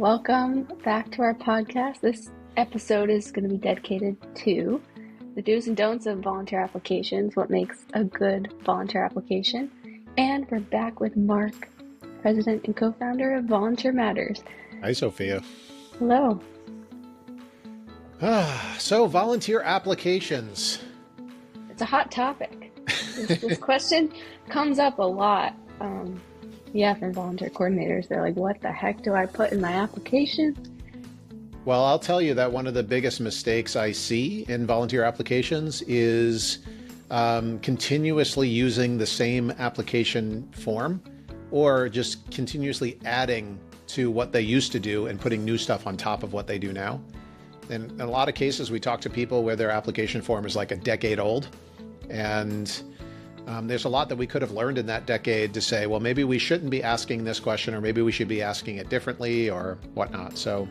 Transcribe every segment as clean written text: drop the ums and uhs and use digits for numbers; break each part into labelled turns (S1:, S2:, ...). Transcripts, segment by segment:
S1: Welcome back to our podcast. This episode is going to be dedicated to the do's and don'ts of volunteer applications, what makes a good volunteer application. And we're back with Mark, president and co-founder of Volunteer Matters.
S2: Hi, Sophia.
S1: Hello.
S2: So volunteer applications.
S1: It's a hot topic. This question comes up a lot. From volunteer coordinators. They're like, what the heck do I put in my application?
S2: Well, I'll tell you that one of the biggest mistakes I see in volunteer applications is continuously using the same application form or just continuously adding to what they used to do and putting new stuff on top of what they do now. And in a lot of cases, we talk to people where their application form is like a decade old. And there's a lot that we could have learned in that decade to say, well, maybe we shouldn't be asking this question, or maybe we should be asking it differently or whatnot. So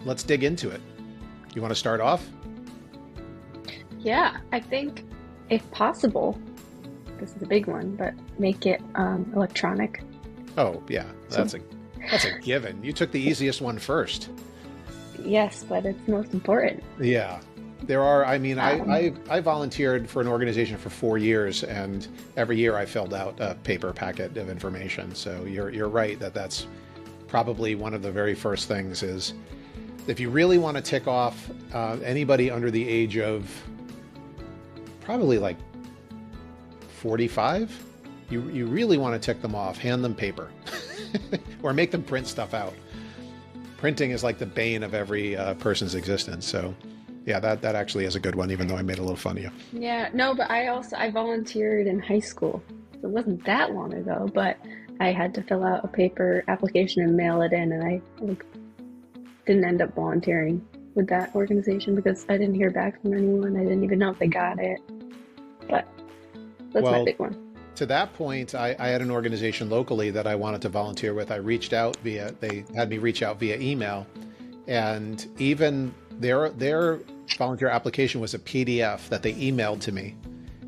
S2: let's dig into it. You want to start off?
S1: Yeah, I think if possible, this is a big one, but make it electronic.
S2: Oh, yeah, that's a given. You took the easiest one first.
S1: Yes, but it's most important.
S2: Yeah. There are, I volunteered for an organization for 4 years, and every year I filled out a paper packet of information. So you're right that that's probably one of the very first things is if you really want to tick off anybody under the age of probably like 45, you really want to tick them off, hand them paper or make them print stuff out. Printing is like the bane of every person's existence. So yeah, that actually is a good one, even though I made a little fun of you.
S1: Yeah, no, but I volunteered in high school. So it wasn't that long ago, but I had to fill out a paper application and mail it in, and I didn't end up volunteering with that organization because I didn't hear back from anyone. I didn't even know if they got it. But that's my big one.
S2: To that point, I had an organization locally that I wanted to volunteer with. I reached out they had me reach out via email, and even their volunteer application was a PDF that they emailed to me,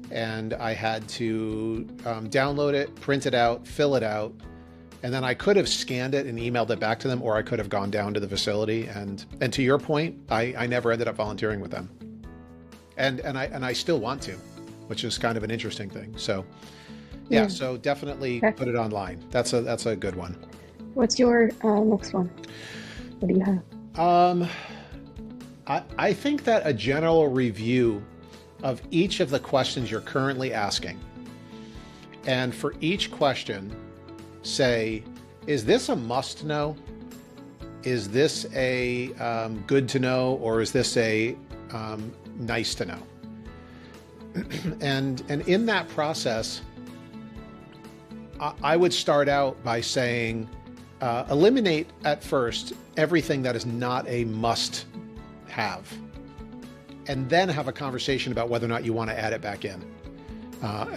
S2: and I had to download it, print it out, fill it out, and then I could have scanned it and emailed it back to them, or I could have gone down to the facility. And to your point, I never ended up volunteering with them, and I still want to, which is kind of an interesting thing. So yeah, so definitely put it online. That's a good one.
S1: What's your next one? What do you have?
S2: I think that a general review of each of the questions you're currently asking, and for each question, say, is this a must know? Is this a good to know? Or is this a nice to know? And in that process, I would start out by saying, eliminate at first everything that is not a must have, and then have a conversation about whether or not you want to add it back in,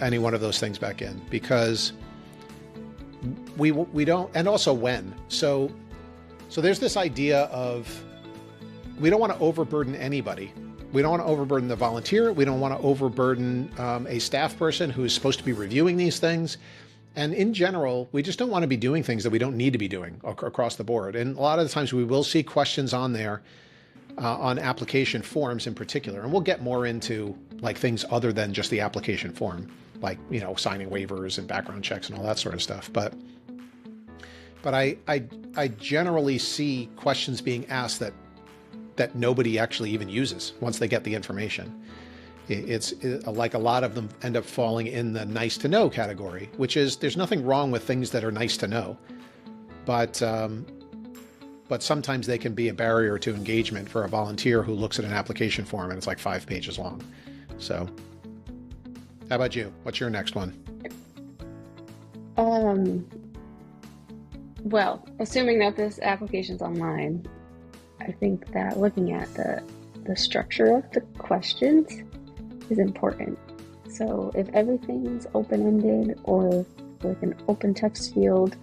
S2: any one of those things back in, because we don't, and also when. So there's this idea of we don't want to overburden anybody. We don't want to overburden the volunteer. We don't want to overburden a staff person who is supposed to be reviewing these things. And in general, we just don't want to be doing things that we don't need to be doing across the board. And a lot of the times we will see questions on there on application forms in particular. And we'll get more into like things other than just the application form, like, signing waivers and background checks and all that sort of stuff. But I generally see questions being asked that nobody actually even uses once they get the information. It's like a lot of them end up falling in the nice to know category, which is there's nothing wrong with things that are nice to know, but sometimes they can be a barrier to engagement for a volunteer who looks at an application form and it's like 5 pages long. So how about you? What's your next one?
S1: Well, assuming that this application's online, I think that looking at the structure of the questions is important. So if everything's open-ended or like an open text field,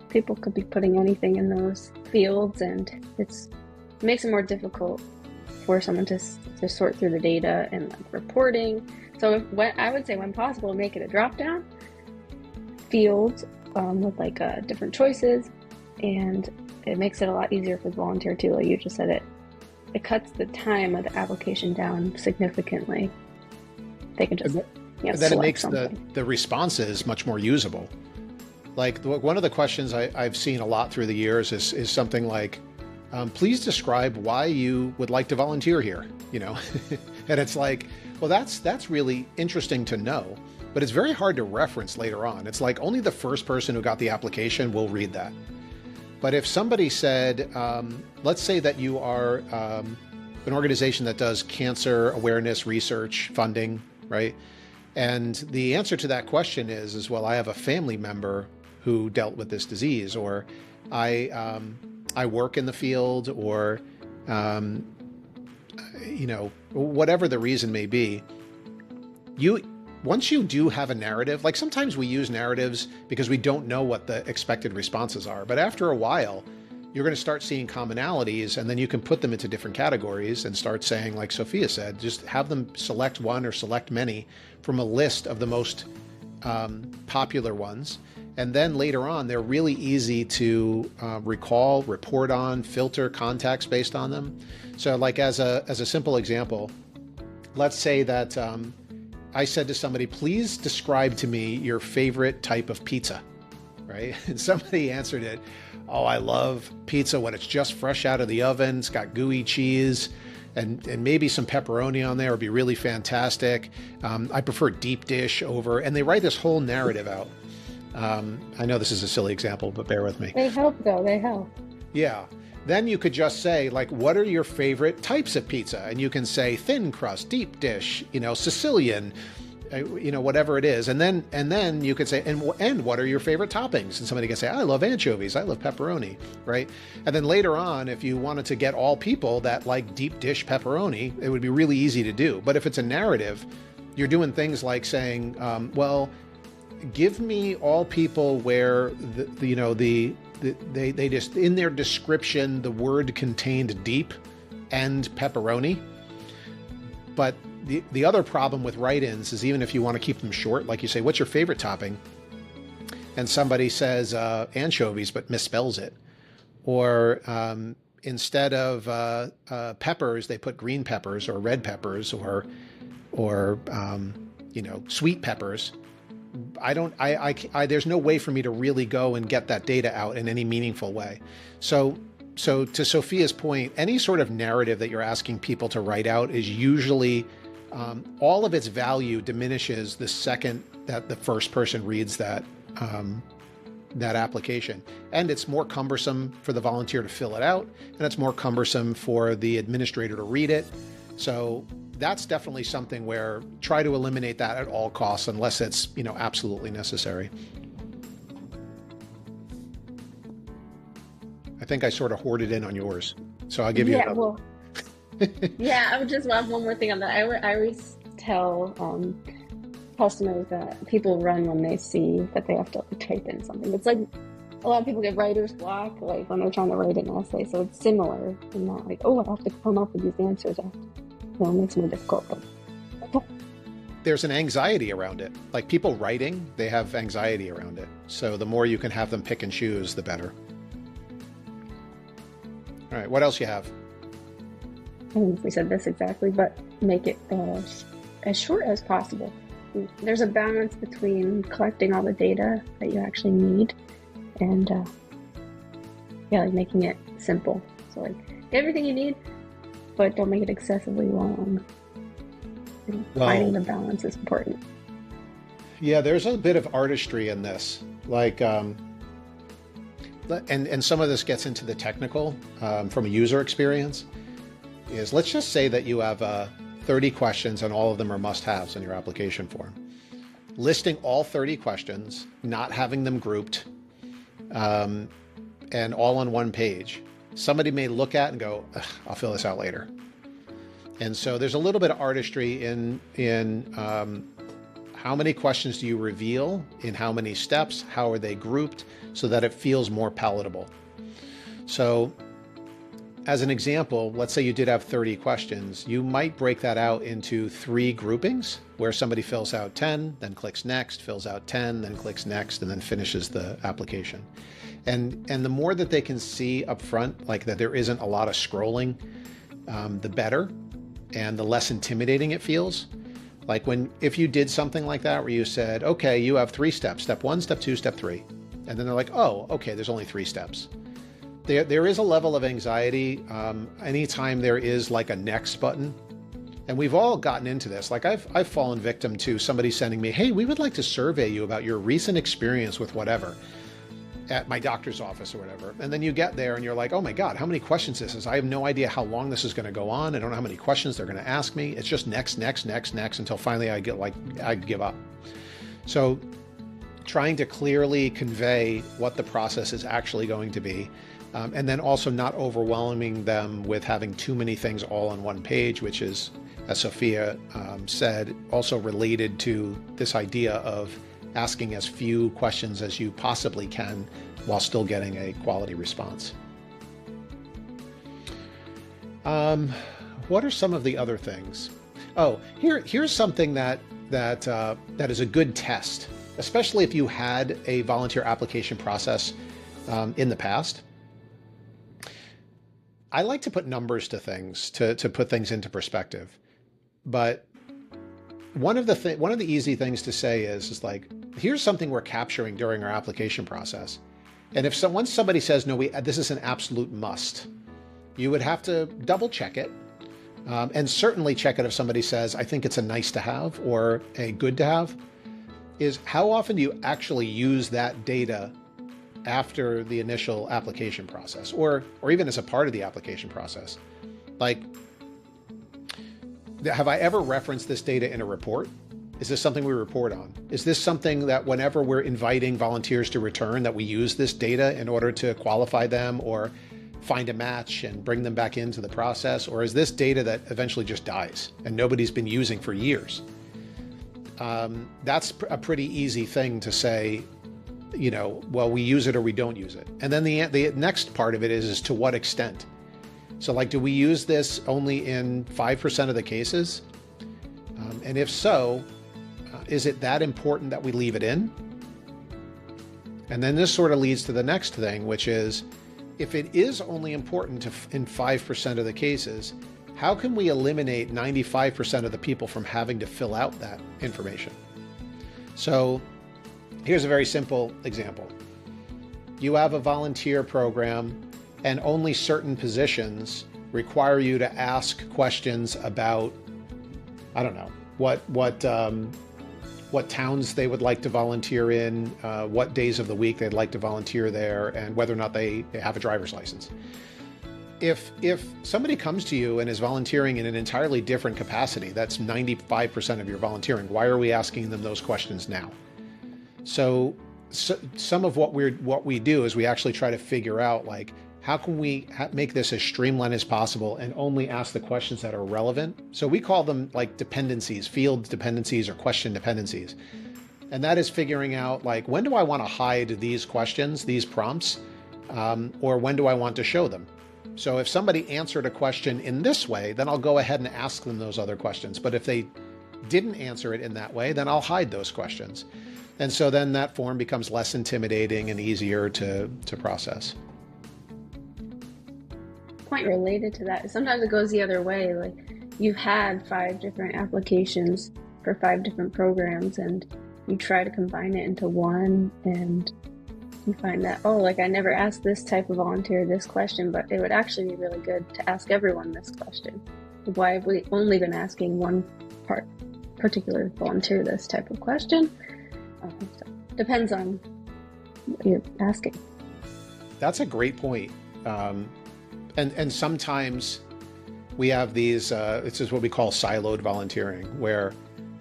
S1: people could be putting anything in those fields, and it makes it more difficult for someone to sort through the data and like reporting. So I would say when possible, make it a drop-down field with like different choices, and it makes it a lot easier for the volunteer too. Like you just said, it cuts the time of the application down significantly. They can just
S2: and then it makes
S1: something.
S2: the responses much more usable. Like one of the questions I've seen a lot through the years is something like, please describe why you would like to volunteer here, you know? And it's like, well, that's really interesting to know, but it's very hard to reference later on. It's like only the first person who got the application will read that. But if somebody said, let's say that you are an organization that does cancer awareness research funding, right? And the answer to that question is well, I have a family member who dealt with this disease, or I work in the field, or you know, whatever the reason may be. Once you do have a narrative, like sometimes we use narratives because we don't know what the expected responses are, but after a while, you're going to start seeing commonalities, and then you can put them into different categories and start saying, like Sophia said, just have them select one or select many from a list of the most popular ones. And then later on, they're really easy to recall, report on, filter contacts based on them. So like as a simple example, let's say that I said to somebody, please describe to me your favorite type of pizza, right? And somebody answered it, oh, I love pizza when it's just fresh out of the oven. It's got gooey cheese and maybe some pepperoni on there would be really fantastic. I prefer deep dish over, and they write this whole narrative out. I know this is a silly example, but bear with me.
S1: They help though, they help.
S2: Yeah. Then you could just say, like, what are your favorite types of pizza? And you can say thin crust, deep dish, you know, Sicilian, you know, whatever it is. And then you could say, and what are your favorite toppings? And somebody can say, I love anchovies, I love pepperoni, right? And then later on, if you wanted to get all people that like deep dish pepperoni, it would be really easy to do. But if it's a narrative, you're doing things like saying, well, give me all people where they just in their description the word contained deep and pepperoni. But the other problem with write-ins is, even if you want to keep them short, like you say, what's your favorite topping? And somebody says anchovies but misspells it, or instead of peppers they put green peppers or red peppers or you know, sweet peppers. There's no way for me to really go and get that data out in any meaningful way. So to Sophia's point, any sort of narrative that you're asking people to write out is usually, all of its value diminishes the second that the first person reads that application. And it's more cumbersome for the volunteer to fill it out, and it's more cumbersome for the administrator to read it. So that's definitely something where try to eliminate that at all costs, unless it's, you know, absolutely necessary. I think I sort of hoarded in on yours, so I'll give you another.
S1: Well, yeah, I would just have one more thing on that. I always tell customers that people run when they see that they have to type in something. It's like a lot of people get writer's block, like when they're trying to write an essay. So it's similar in that, like, oh, I have to come up with these answers. It makes it more difficult. But
S2: there's an anxiety around it. Like people writing, they have anxiety around it. So the more you can have them pick and choose, the better. All right, what else you have?
S1: I don't know if we said this exactly, but make it as short as possible. There's a balance between collecting all the data that you actually need and like making it simple. So like everything you need, but don't make it excessively long. Finding the balance is important.
S2: Yeah, there's a bit of artistry in this. Like, and some of this gets into the technical from a user experience. Is let's just say that you have 30 questions and all of them are must-haves in your application form. Listing all 30 questions, not having them grouped, and all on one page. Somebody may look at and go, I'll fill this out later. And so there's a little bit of artistry in how many questions do you reveal, in how many steps, how are they grouped, so that it feels more palatable. So as an example, let's say you did have 30 questions, you might break that out into 3 groupings where somebody fills out 10, then clicks next, fills out 10, then clicks next, and then finishes the application. And the more that they can see up front, like that there isn't a lot of scrolling, the better, and the less intimidating it feels. Like if you did something like that where you said, okay, you have 3 steps, step 1, step 2, step 3. And then they're like, oh, okay, there's only 3 steps. There is a level of anxiety anytime there is like a next button. And we've all gotten into this. Like I've fallen victim to somebody sending me, hey, we would like to survey you about your recent experience with whatever at my doctor's office or whatever. And then you get there and you're like, oh my God, how many questions this is? I have no idea how long this is going to go on. I don't know how many questions they're going to ask me. It's just next until finally I give up. So trying to clearly convey what the process is actually going to be. And then also not overwhelming them with having too many things all on one page, which is, as Sophia said, also related to this idea of asking as few questions as you possibly can while still getting a quality response. What are some of the other things? Oh, here's something that is a good test, especially if you had a volunteer application process in the past. I like to put numbers to things to put things into perspective. But one of the easy things to say is like, here's something we're capturing during our application process. And if once somebody says, no, this is an absolute must, you would have to double check it. And certainly check it if somebody says, I think it's a nice to have or a good to have, is how often do you actually use that data after the initial application process, or even as a part of the application process? Like, have I ever referenced this data in a report? Is this something we report on? Is this something that whenever we're inviting volunteers to return, that we use this data in order to qualify them or find a match and bring them back into the process? Or is this data that eventually just dies and nobody's been using for years? That's a pretty easy thing to say, well, we use it or we don't use it. And then the next part of it is to what extent. So like, do we use this only in 5% of the cases? And if so, is it that important that we leave it in? And then this sort of leads to the next thing, which is, if it is only important in 5% of the cases, how can we eliminate 95% of the people from having to fill out that information? So here's a very simple example. You have a volunteer program and only certain positions require you to ask questions about, I don't know, what towns they would like to volunteer in, what days of the week they'd like to volunteer there, and whether or not they have a driver's license. If somebody comes to you and is volunteering in an entirely different capacity, that's 95% of your volunteering, why are we asking them those questions now? So some of what we do is we actually try to figure out, like, how can we make this as streamlined as possible and only ask the questions that are relevant? So we call them like dependencies, field dependencies or question dependencies. And that is figuring out, like, when do I want to hide these questions, these prompts, or when do I want to show them? So if somebody answered a question in this way, then I'll go ahead and ask them those other questions. But if they didn't answer it in that way, then I'll hide those questions. And so then that form becomes less intimidating and easier to process.
S1: Point related to that, sometimes it goes the other way. Like, you've had 5 different applications for 5 different programs, and you try to combine it into one, and you find that, oh, like, I never asked this type of volunteer this question, but it would actually be really good to ask everyone this question. Why have we only been asking one particular volunteer this type of question? So depends on what you're asking.
S2: That's a great point. And sometimes we have these, this is what we call siloed volunteering, where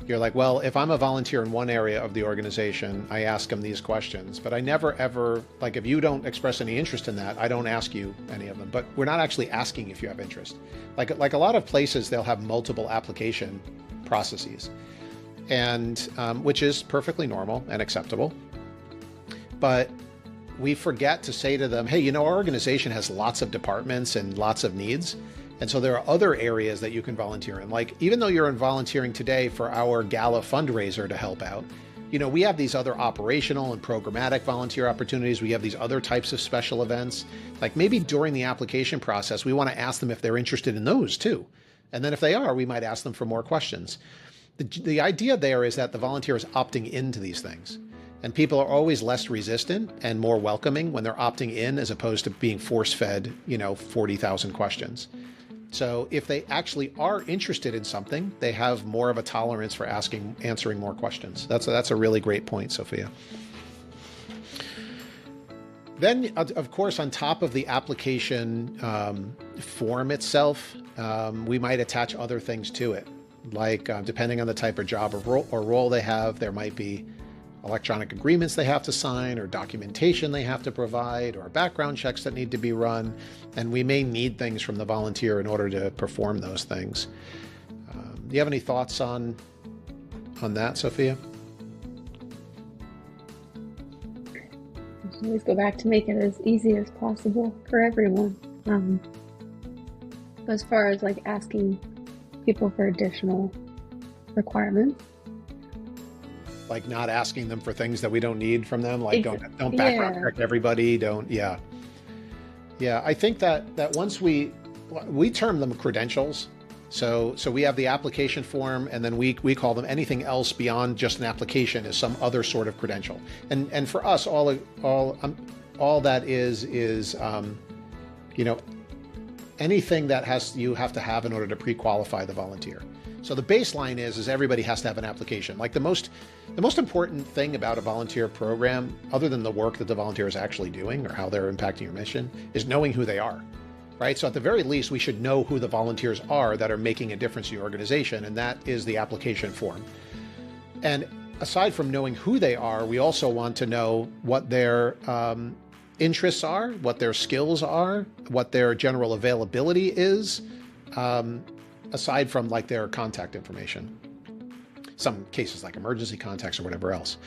S2: you're like, well, if I'm a volunteer in one area of the organization, I ask them these questions, but I never ever, like, if you don't express any interest in that, I don't ask you any of them. But we're not actually asking if you have interest. Like a lot of places, they'll have multiple application processes, and which is perfectly normal and acceptable. But we forget to say to them, hey, our organization has lots of departments and lots of needs. And so there are other areas that you can volunteer in. Like, even though you're volunteering today for our gala fundraiser to help out, we have these other operational and programmatic volunteer opportunities. We have these other types of special events. Like maybe during the application process, we want to ask them if they're interested in those too. And then if they are, we might ask them for more questions. The idea there is that the volunteer is opting into these things. And people are always less resistant and more welcoming when they're opting in as opposed to being force-fed, 40,000 questions. So if they actually are interested in something, they have more of a tolerance for answering more questions. That's a really great point, Sophia. Then, of course, on top of the application form itself, we might attach other things to it. Like depending on the type of job or role they have, there might be electronic agreements they have to sign, or documentation they have to provide, or background checks that need to be run. And we may need things from the volunteer in order to perform those things. Do you have any thoughts on that, Sophia?
S1: Always go back to make it as easy as possible for everyone. As far as like asking people for additional requirements,
S2: like not asking them for things that we don't need from them, like don't background check everybody, yeah. I think that once we term them credentials. So we have the application form, and then we call them anything else beyond just an application is some other sort of credential. And for us, all that is anything that you have to have in order to pre-qualify the volunteer. So the baseline is everybody has to have an application. Like the most important thing about a volunteer program, other than the work that the volunteer is actually doing or how they're impacting your mission, is knowing who they are, right? So at the very least, we should know who the volunteers are that are making a difference in your organization, and that is the application form. And aside from knowing who they are, we also want to know what their interests are, what their skills are, what their general availability is, aside from like their contact information. Some cases like emergency contacts or whatever else.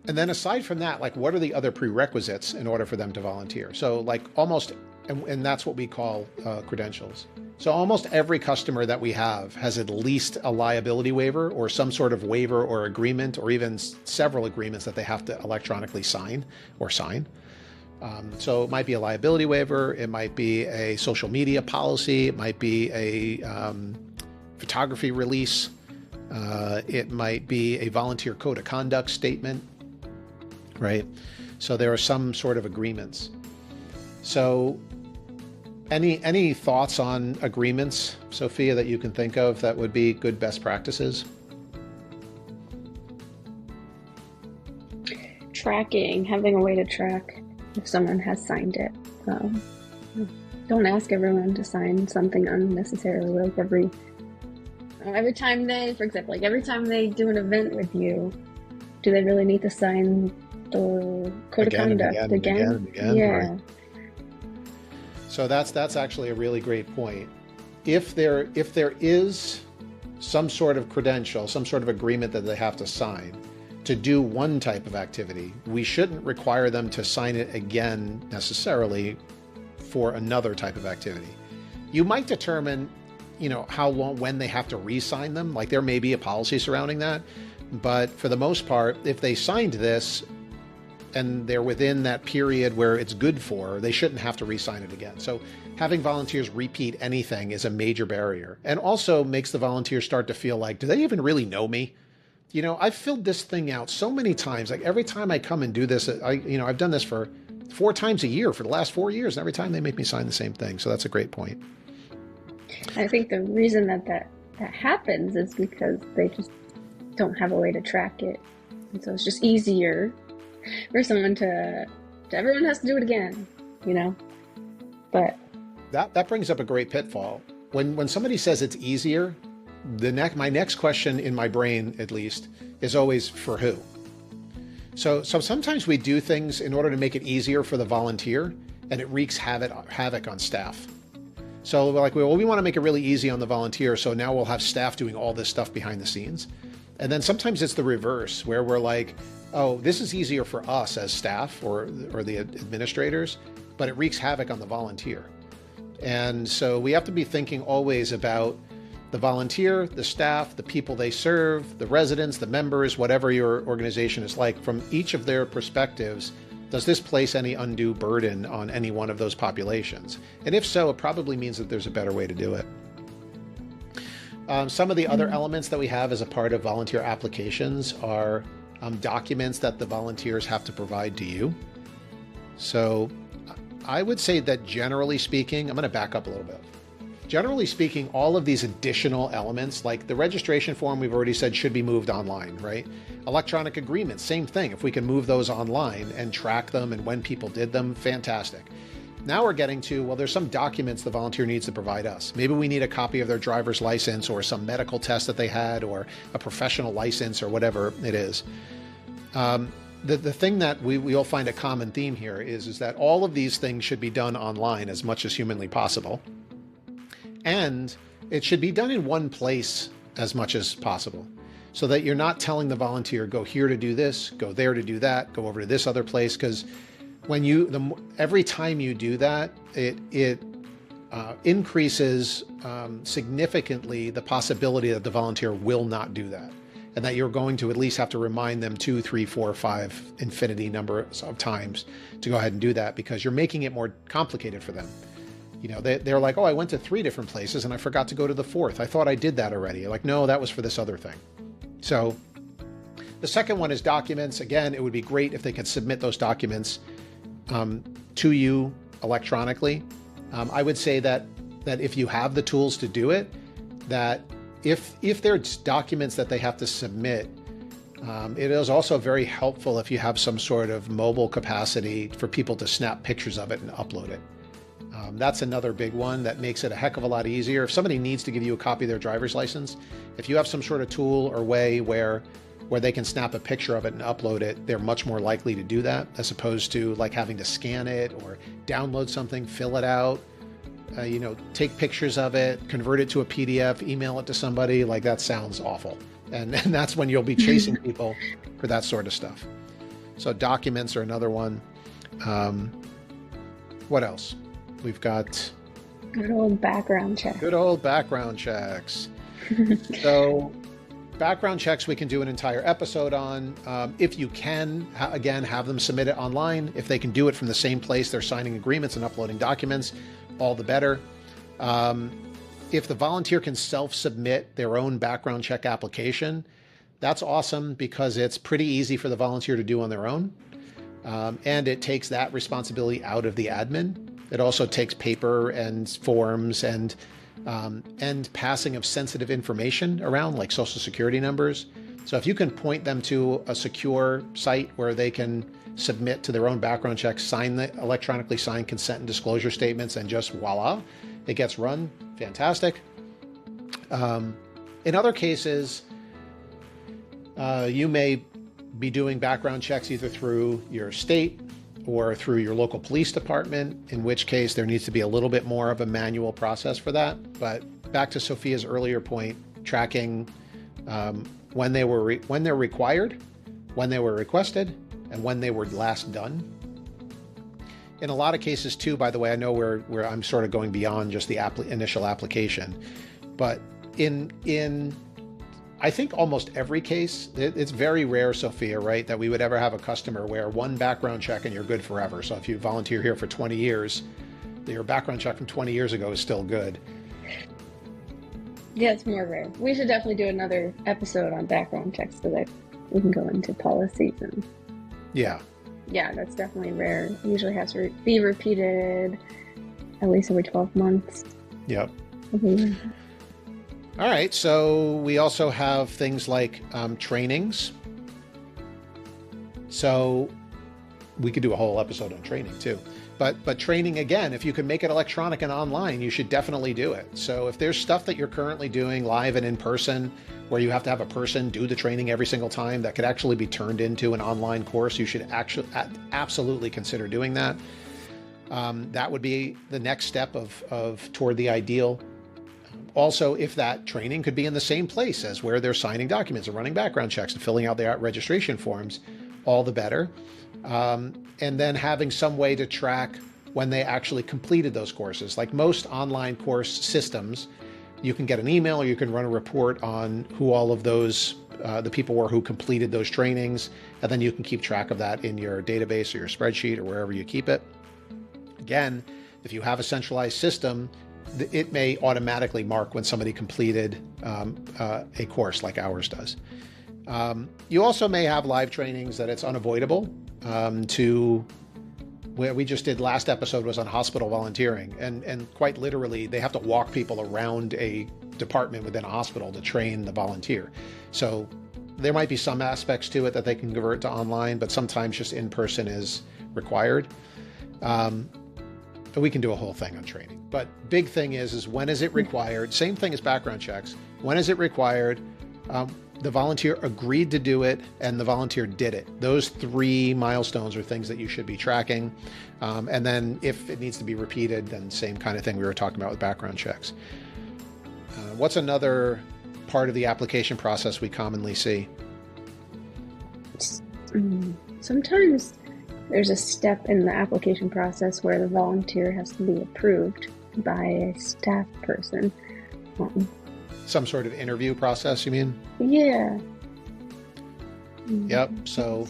S2: And then aside from that, like what are the other prerequisites in order for them to volunteer? So like and that's what we call credentials. So almost every customer that we have has at least a liability waiver or some sort of waiver or agreement, or even several agreements that they have to electronically sign. So it might be a liability waiver, it might be a social media policy, it might be a photography release, it might be a volunteer code of conduct statement, right? So there are some sort of agreements. So any thoughts on agreements, Sophia, that you can think of that would be good best practices?
S1: Tracking, having a way to track if someone has signed it. Don't ask everyone to sign something unnecessarily, like every time they, for example, like every time they do an event with you, do they really need to sign the code of conduct again? Yeah.
S2: Right. So that's actually a really great point. If there is some sort of credential, some sort of agreement that they have to sign to do one type of activity, we shouldn't require them to sign it again necessarily for another type of activity. You might determine, how long, when they have to re-sign them. Like there may be a policy surrounding that, but for the most part, if they signed this and they're within that period where it's good for, they shouldn't have to re-sign it again. So having volunteers repeat anything is a major barrier, and also makes the volunteers start to feel like, do they even really know me? I've filled this thing out so many times. Like every time I come and do this, I've done this for 4 times a year for the last 4 years, and every time they make me sign the same thing. So that's a great point.
S1: I think the reason that happens is because they just don't have a way to track it. And so it's just easier for someone everyone has to do it again, But
S2: that brings up a great pitfall. When somebody says it's easier, my next question in my brain, at least, is always for who? So sometimes we do things in order to make it easier for the volunteer, and it wreaks havoc on staff. So we're like, we want to make it really easy on the volunteer, so now we'll have staff doing all this stuff behind the scenes. And then sometimes it's the reverse, where we're like, oh, this is easier for us as staff or the administrators, but it wreaks havoc on the volunteer. And so we have to be thinking always about, the volunteer, the staff, the people they serve, the residents, the members, whatever your organization is like, from each of their perspectives, does this place any undue burden on any one of those populations? And if so, it probably means that there's a better way to do it. Some of the other elements that we have as a part of volunteer applications are documents that the volunteers have to provide to you. So I would say that generally speaking, I'm going to back up a little bit. Generally speaking, all of these additional elements, like the registration form, we've already said should be moved online, right? Electronic agreements, same thing. If we can move those online and track them and when people did them, fantastic. Now we're getting to, well, there's some documents the volunteer needs to provide us. Maybe we need a copy of their driver's license or some medical test that they had or a professional license or whatever it is. The thing that we'll find a common theme here is that all of these things should be done online as much as humanly possible. And it should be done in one place as much as possible, so that you're not telling the volunteer, go here to do this, go there to do that, go over to this other place. Because every time you do that, it increases significantly the possibility that the volunteer will not do that, and that you're going to at least have to remind them 2, 3, 4, 5 infinity numbers of times to go ahead and do that, because you're making it more complicated for them. You know, they're like, oh, I went to 3 different places and I forgot to go to the 4th. I thought I did that already. You're like, no, that was for this other thing. So the second one is documents. Again, it would be great if they could submit those documents to you electronically. I would say that if you have the tools to do it, that if there's documents that they have to submit, it is also very helpful if you have some sort of mobile capacity for people to snap pictures of it and upload it. That's another big one that makes it a heck of a lot easier. If somebody needs to give you a copy of their driver's license, if you have some sort of tool or way where they can snap a picture of it and upload it, they're much more likely to do that, as opposed to like having to scan it or download something, fill it out, take pictures of it, convert it to a PDF, email it to somebody. Like, that sounds awful. And that's when you'll be chasing people for that sort of stuff. So documents are another one. What else? We've got
S1: good old background checks.
S2: Good old background checks. So background checks we can do an entire episode on. If you can, again, have them submit it online. If they can do it from the same place they're signing agreements and uploading documents, all the better. If the volunteer can self-submit their own background check application, that's awesome, because it's pretty easy for the volunteer to do on their own. And it takes that responsibility out of the admin. It also takes paper and forms and passing of sensitive information around, like social security numbers. So if you can point them to a secure site where they can submit to their own background checks, electronically sign consent and disclosure statements, and just voila, it gets run, fantastic. In other cases, you may be doing background checks either through your state or through your local police department, in which case there needs to be a little bit more of a manual process for that. But back to Sophia's earlier point, tracking when they're required, when they were requested, and when they were last done. In a lot of cases too, by the way, I know where I'm sort of going beyond just the initial application, but in I think almost every case, it's very rare, Sophia, right, that we would ever have a customer where one background check and you're good forever. So if you volunteer here for 20 years, your background check from 20 years ago is still good.
S1: Yeah, it's more rare. We should definitely do another episode on background checks, so that we can go into policies and...
S2: Yeah.
S1: Yeah, that's definitely rare. It usually has to be repeated at least every 12 months.
S2: Yep. All right, so we also have things like trainings. So we could do a whole episode on training too. But training, again, if you can make it electronic and online, you should definitely do it. So if there's stuff that you're currently doing live and in person, where you have to have a person do the training every single time, that could actually be turned into an online course, you should absolutely consider doing that. That would be the next step of toward the ideal. Also, if that training could be in the same place as where they're signing documents and running background checks and filling out their registration forms, all the better. And then having some way to track when they actually completed those courses. Like most online course systems, you can get an email or you can run a report on who all of those, the people were who completed those trainings. And then you can keep track of that in your database or your spreadsheet or wherever you keep it. Again, if you have a centralized system, it may automatically mark when somebody completed a course like ours does. You also may have live trainings that it's unavoidable where we just did last episode was on hospital volunteering, and quite literally they have to walk people around a department within a hospital to train the volunteer. So there might be some aspects to it that they can convert to online, but sometimes just in person is required. But we can do a whole thing on training. But big thing is when is it required? Same thing as background checks. When is it required? The volunteer agreed to do it and the volunteer did it. Those 3 milestones are things that you should be tracking. And then if it needs to be repeated, then same kind of thing we were talking about with background checks. What's another part of the application process we commonly see?
S1: Sometimes there's a step in the application process where the volunteer has to be approved by a staff person.
S2: Some sort of interview process, you mean?
S1: Yeah.
S2: Yep. So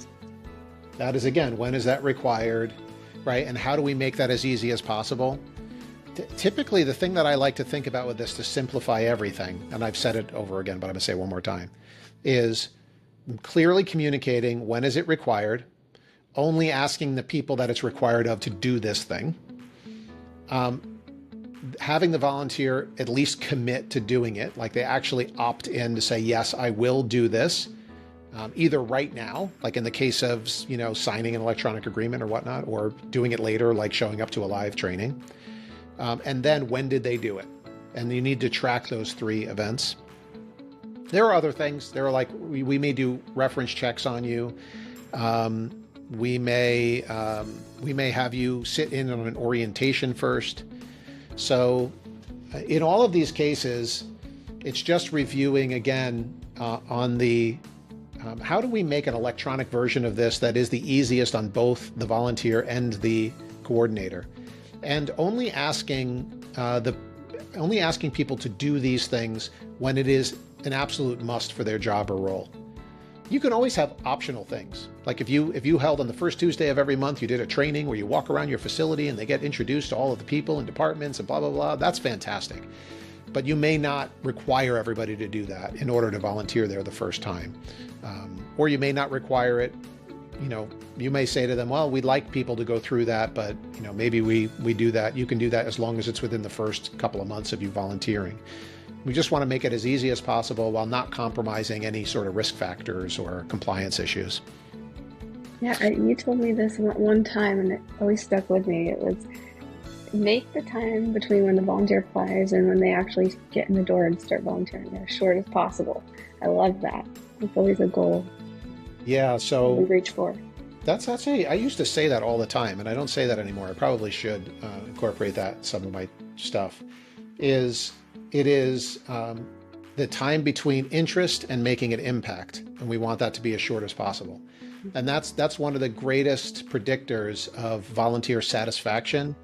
S2: that is, again, when is that required, right? And how do we make that as easy as possible? Typically, the thing that I like to think about with this to simplify everything, and I've said it over again, but I'm going to say it one more time, is clearly communicating when is it required, only asking the people that it's required of to do this thing, having the volunteer at least commit to doing it, like they actually opt in to say, yes, I will do this, either right now, like in the case of, signing an electronic agreement or whatnot, or doing it later, like showing up to a live training. And then when did they do it? And you need to track those 3 events. There are other things. There are like, we may do reference checks on you. We may have you sit in on an orientation first. So in all of these cases, it's just reviewing again on the, how do we make an electronic version of this that is the easiest on both the volunteer and the coordinator, and only asking people to do these things when it is an absolute must for their job or role. You can always have optional things. Like if you held on the first Tuesday of every month, you did a training where you walk around your facility and they get introduced to all of the people and departments and blah, blah, blah. That's fantastic. But you may not require everybody to do that in order to volunteer there the first time. Or you may not require it. You may say to them, well, we'd like people to go through that, but maybe we do that. You can do that as long as it's within the first couple of months of you volunteering. We just want to make it as easy as possible while not compromising any sort of risk factors or compliance issues.
S1: Yeah, you told me this one time and it always stuck with me. It was make the time between when the volunteer applies and when they actually get in the door and start volunteering as short as possible. I love that. It's always a goal.
S2: Yeah, so
S1: we reach for.
S2: That's I used to say that all the time, and I don't say that anymore. I probably should incorporate that in some of my stuff. It is the time between interest and making an impact, and we want that to be as short as possible. And that's one of the greatest predictors of volunteer satisfaction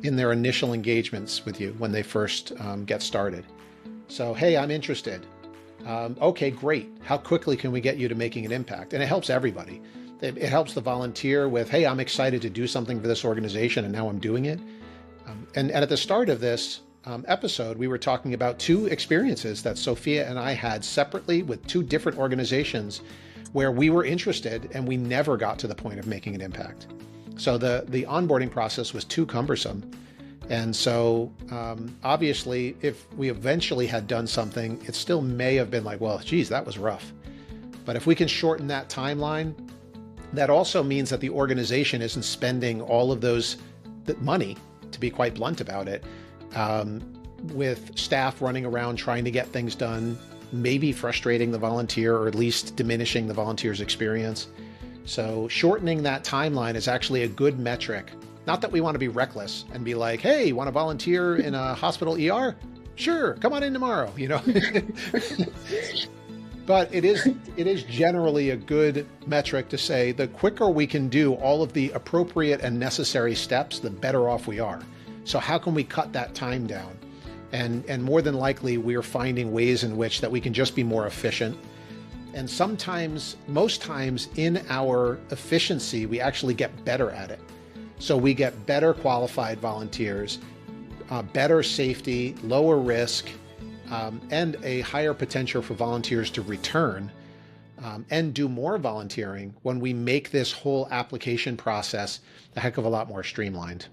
S2: in their initial engagements with you when they first get started. So, hey, I'm interested. Okay, great. How quickly can we get you to making an impact? And it helps everybody. It helps the volunteer with, hey, I'm excited to do something for this organization, and now I'm doing it. And at the start of this episode, we were talking about 2 experiences that Sophia and I had separately with 2 different organizations where we were interested and we never got to the point of making an impact. So the onboarding process was too cumbersome. And so obviously, if we eventually had done something, it still may have been like, well, geez, that was rough. But if we can shorten that timeline, that also means that the organization isn't spending all of that money, to be quite blunt about it, with staff running around trying to get things done, maybe frustrating the volunteer or at least diminishing the volunteer's experience. So shortening that timeline is actually a good metric. Not that we want to be reckless and be like, hey, want to volunteer in a hospital ER? Sure, come on in tomorrow, But it is generally a good metric to say the quicker we can do all of the appropriate and necessary steps, the better off we are. So how can we cut that time down? And more than likely, we're finding ways in which that we can just be more efficient. And sometimes, most times in our efficiency, we actually get better at it. So we get better qualified volunteers, better safety, lower risk, and a higher potential for volunteers to return and do more volunteering when we make this whole application process a heck of a lot more streamlined.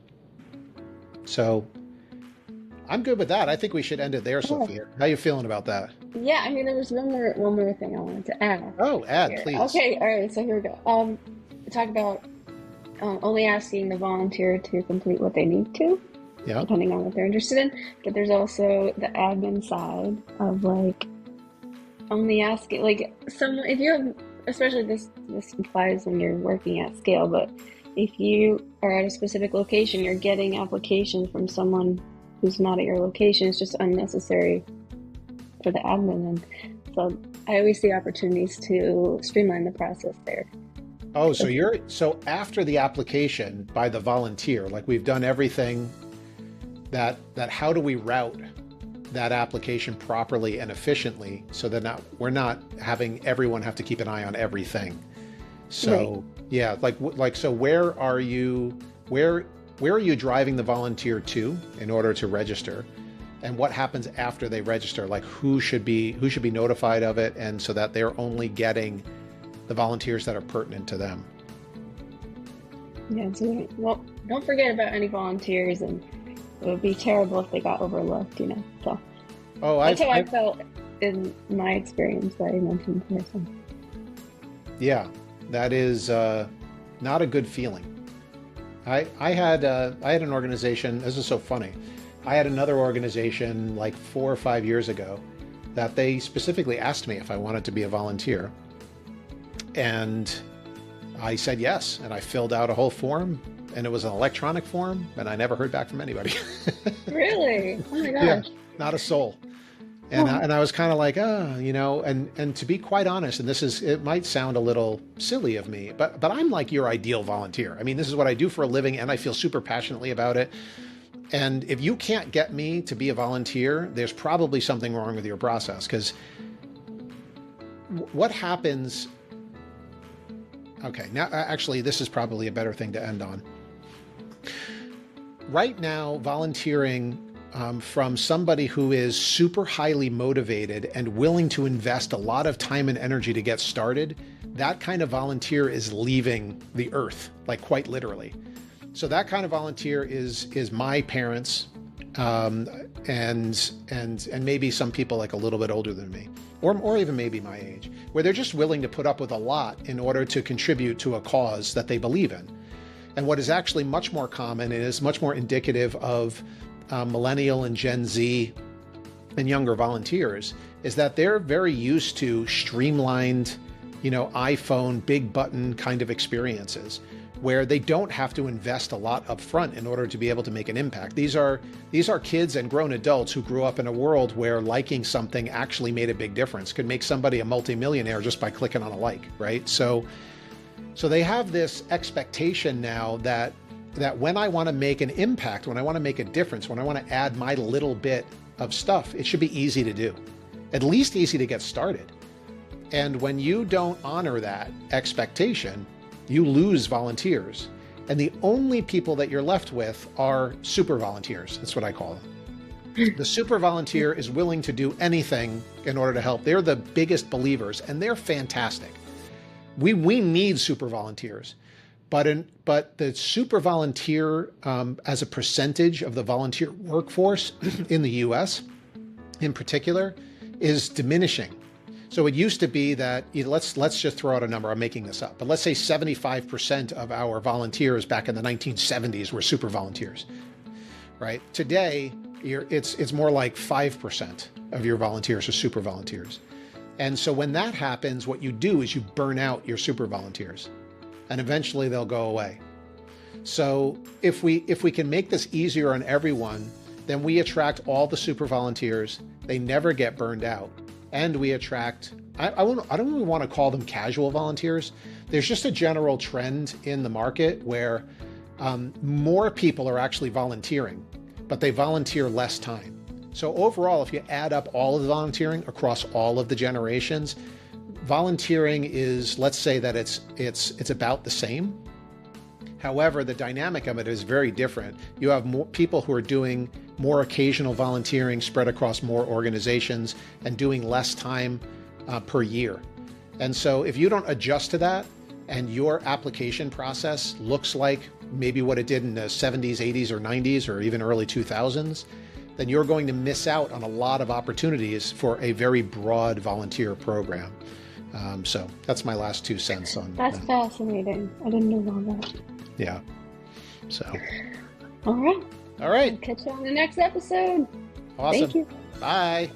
S2: So I'm good with that. I think we should end it there, Sophia. How you feeling about that?
S1: Yeah, I mean, there was one more thing I wanted to add
S2: Oh, add,
S1: here.
S2: please.
S1: Okay, all right, so here we go. Talk about only asking the volunteer to complete what they need to,
S2: Yeah.
S1: depending on what they're interested in. But there's also the admin side of like only asking, like someone, if you have, especially this applies when you're working at scale, but if you are at a specific location, you're getting applications from someone who's not at your location. It's just unnecessary for the admin. And so I always see opportunities to streamline the process there.
S2: Oh, so after the application by the volunteer, like we've done everything that how do we route that application properly and efficiently so that we're not having everyone have to keep an eye on everything. So right. Yeah, like so where are you driving the volunteer to in order to register? And what happens after they register? Like who should be notified of it, and so that they're only getting the volunteers that are pertinent to them.
S1: Yeah, so, well, don't forget about any volunteers, and it would be terrible if they got overlooked, you know. So that's how I felt in my experience that I mentioned here. So.
S2: Yeah, that is not a good feeling. I had an organization. This is so funny. I had another organization like 4 or 5 years ago that they specifically asked me if I wanted to be a volunteer. And I said yes, and I filled out a whole form, and it was an electronic form, and I never heard back from anybody.
S1: Really? Oh my gosh.
S2: Yeah, not a soul. And I was kind of like, you know, and to be quite honest, and it might sound a little silly of me, but I'm like your ideal volunteer. I mean, this is what I do for a living, and I feel super passionately about it. And if you can't get me to be a volunteer, there's probably something wrong with your process, because what happens... Okay, now actually this is probably a better thing to end on. Right now, volunteering from somebody who is super highly motivated and willing to invest a lot of time and energy to get started, that kind of volunteer is leaving the earth, like quite literally. So that kind of volunteer is my parents, and maybe some people like a little bit older than me, or even maybe my age, where they're just willing to put up with a lot in order to contribute to a cause that they believe in. And what is actually much more common and is much more indicative of millennial and Gen Z and younger volunteers is that they're very used to streamlined, you know, iPhone, big button kind of experiences, where they don't have to invest a lot up front in order to be able to make an impact. These are kids and grown adults who grew up in a world where liking something actually made a big difference, could make somebody a multimillionaire just by clicking on a like, right? So they have this expectation now that when I want to make an impact, when I want to make a difference, when I want to add my little bit of stuff, it should be easy to do, at least easy to get started. And when you don't honor that expectation, you lose volunteers. And the only people that you're left with are super volunteers. That's what I call them. The super volunteer is willing to do anything in order to help. They're the biggest believers, and they're fantastic. We need super volunteers, but the super volunteer as a percentage of the volunteer workforce in the U.S. in particular is diminishing. So it used to be that, let's just throw out a number, I'm making this up, but let's say 75% of our volunteers back in the 1970s were super volunteers, right? Today, it's more like 5% of your volunteers are super volunteers. And so when that happens, what you do is you burn out your super volunteers, and eventually they'll go away. So if we can make this easier on everyone, then we attract all the super volunteers. They never get burned out. And we attract, I don't really want to call them casual volunteers. There's just a general trend in the market where more people are actually volunteering, but they volunteer less time. So overall, if you add up all of the volunteering across all of the generations, volunteering is, let's say that it's about the same. However, the dynamic of it is very different. You have more people who are doing more occasional volunteering spread across more organizations and doing less time per year. And so if you don't adjust to that and your application process looks like maybe what it did in the 70s, 80s, or 90s, or even early 2000s, then you're going to miss out on a lot of opportunities for a very broad volunteer program. So that's my last 2 cents on
S1: that. That's fascinating. I didn't know all that.
S2: Yeah. So.
S1: All right.
S2: All right.
S1: I'll catch you on the next episode.
S2: Awesome.
S1: Thank you.
S2: Bye.